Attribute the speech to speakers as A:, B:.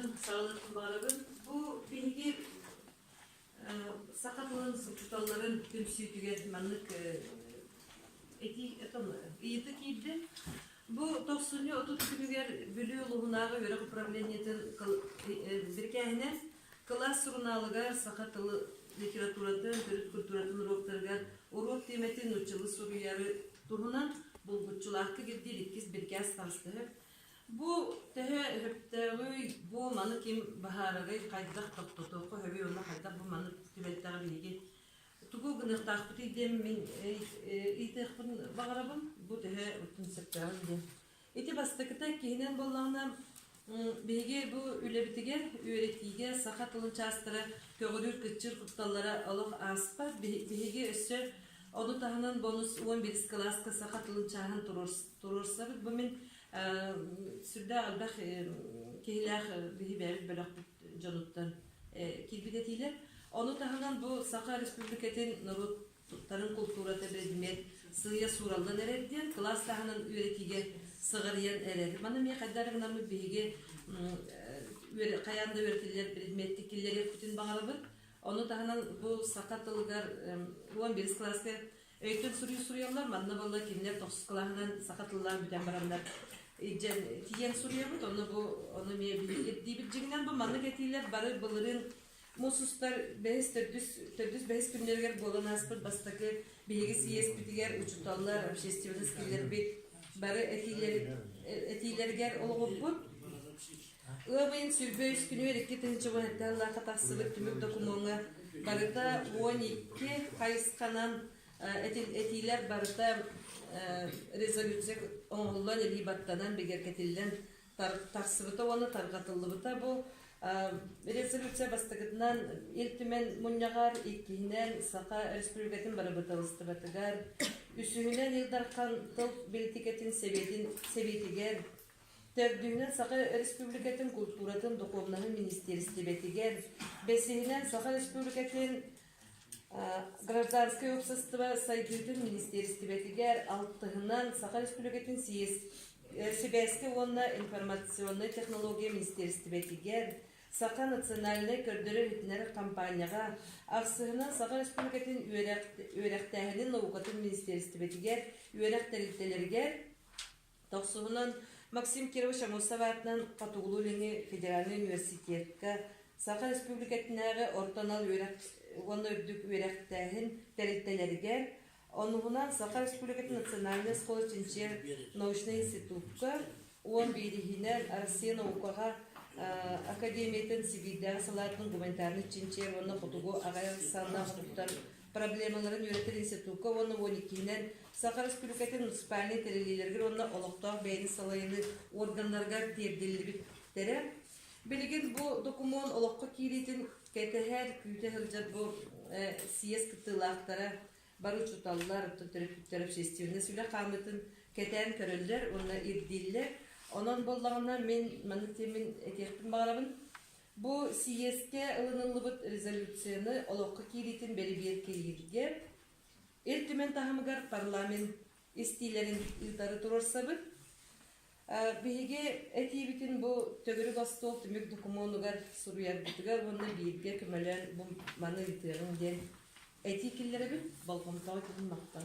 A: Атын sağlıklı bağırabın. Bu bilgi sakatların sıkıntıların tümsüyütüge manlık iyiydi kiydi. Bu 90 günler bölüyor luğunağı göre upravleniyetin bir kehine klas runalıgar sakatılı literaturadan, kültüratın uroklarıgar urok demetin uçılı suruyarı turunan bulgutçulakı gittiği dikiz bir kez tanıştı. Bu tehe bu manı kim baharagay kaydak toptotoku hebi ona kaydak bu manı tübetleri bilgi. Tugu gınık takpıtı idem min itekpın bağırabım bu tehe utun septağın idem. Eti bastıkıta kihinen bollağına bilgi bu ülebitiger, ürettiğe sakat olun çastıra köğülür kıçır kuttallara alıp aspa bilgi üstü onu tahının bonus 11 klaska sakat olun çağın turursa bu min sürde albaq kehilach bihi beri bölük canuttan kilbidetiler. Onu tahınan bu Sakha Respubliketin Narutların kulturatı bedmet sığıya suraldan ereddiyen, klas tahının üretige sığırıyan eredi. Bana mi kadar namı bihi kayanda üretiler bedmettikiller yapıtın bağırabın. Onu tahınan bu sakatılıgar 11 klaska öğütün soruyorlar mı? Anna valla kimler 9 klasından sakatlılar bütün baranlar tiyen soruyorlar. Onu mi bildiğinden bu manlık etiler barı bılırın Mususlar behis tördüz behis günlerger bolan aspır bastakı bilgi siyes bitiger uçutallar общественный skiller bit barı etilerger olup bu. Ömeyin sürbe üst günü verik tinci bu hatta Allah katasılık tümük dokumonga barıda 12 kayıskanan etiler barıda rezolütsek onullar elibattanan begerketilen taksıbıta onu tarqatıllıbıta bu Резолюция бастыгытынан илтимен муньягар иккиһинен Саха Республикатын барыбытылыстыбатыгар үсүһүнен илдархан тыл билетикетин себетигер төрдүһүнен Саха Республикатын культуратын духовнаһы министерстветигер бесиһинен Саха Республикатын гражданское общество сайдытын министерстветигер алтыһынан Саха Республикатын Сибирский онна информационный технология министерстветигер Саха национальный көрдөрү итнер компанияга аксыгынан Саха Республикатын үйрәктәһинен наукатын министерстветигер үйрәктәләргә токсугунан Максим Кирович Амосоватнан Катугулулини федеральный университетка Саха Республикатынагы ортонал үйрәктәһин тәрәттәләргә Онугунан Саха Республикатын национальный школа чинчер научный институтка он бирихинен Россия наукага академиятын Сибирдагы салатын гуманитарный чинчер оны хутугу агай санна хутуктар проблемаларын үйрәтер институтка оны 12-нен Саха Республикатын муниципальный терелилерге оны олоктоq бәйни салайны органнарга тердилибиттере билген бу документ олоққа киритин кетехер күтехилжат бу сиес кытылактара Бару чуталлар, төрөп общественный сүйле камытын кетен көрөллөр, оны ирдиллер. Онон боллагына мен манытемин этехпин багарабын. Бу съездке ылынылыбыт резолюцияны олоққа киритин бери беркелерге элтүмен тахымыгар парламент истилерин илдары турорсабыт. Биге этибитин бу төгөрү бастол түмүк документугар суруярбытыгар оны бирге көмөлөн бу маны иттерин ден Etikeleri bir balkonda oturmaktan.